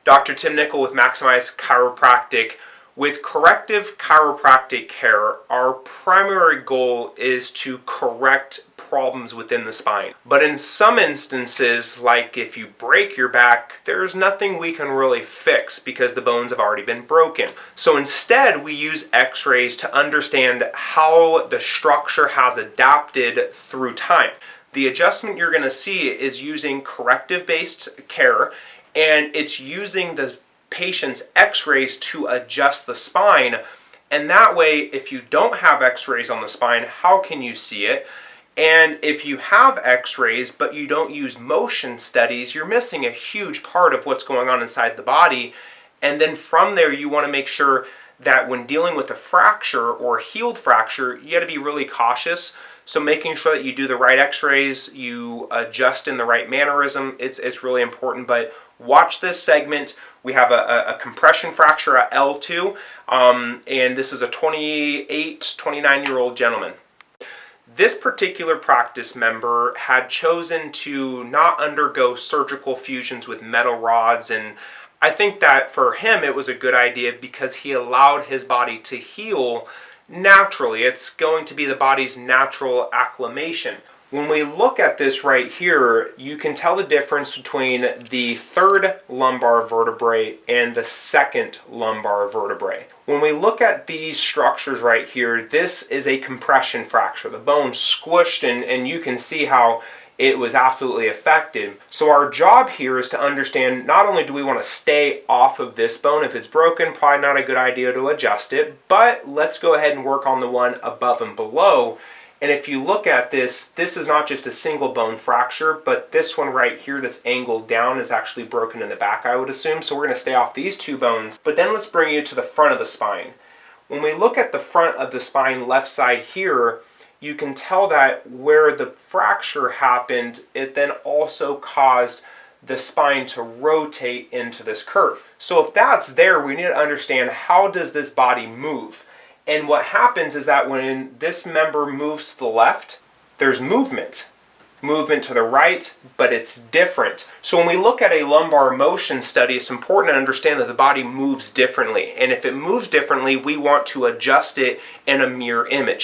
Dr. Tim Nicholl with Maximize Chiropractic. With corrective chiropractic care, our primary goal is to correct problems within the spine. But in some instances, like if you break your back, there's nothing we can really fix because the bones have already been broken. So instead, we use x-rays to understand how the structure has adapted through time. The adjustment you're going to see is using corrective-based care, and it's using the patient's x-rays to adjust the spine. And that way, if you don't have x-rays on the spine, how can you see it? And if you have x-rays but you don't use motion studies, you're missing a huge part of what's going on inside the body. And then from there, you want to make sure that when dealing with a fracture or a healed fracture, you got to be really cautious. So making sure that you do the right x-rays, you adjust in the right mannerism, it's really important. But watch this segment. We have a compression fracture at L2, and this is a 29-year-old gentleman. This particular practice member had chosen to not undergo surgical fusions with metal rods, and I think that for him it was a good idea because he allowed his body to heal naturally. It's going to be the body's natural acclimation. When we look at this right here, you can tell the difference between the third lumbar vertebrae and the second lumbar vertebrae. When we look at these structures right here, this is a compression fracture. The bone squished, and you can see how it was absolutely affected. So our job here is to understand, not only do we want to stay off of this bone. If it's broken, probably not a good idea to adjust it, but let's go ahead and work on the one above and below. And if you look at this, this is not just a single bone fracture, but this one right here that's angled down is actually broken in the back, I would assume. So we're going to stay off these two bones. But then let's bring you to the front of the spine. When we look at the front of the spine, left side here, you can tell that where the fracture happened, it then also caused the spine to rotate into this curve. So if that's there, we need to understand, how does this body move? And what happens is that when this member moves to the left, there's movement to the right, but it's different. So when we look at a lumbar motion study, it's important to understand that the body moves differently. And if it moves differently, we want to adjust it in a mirror image.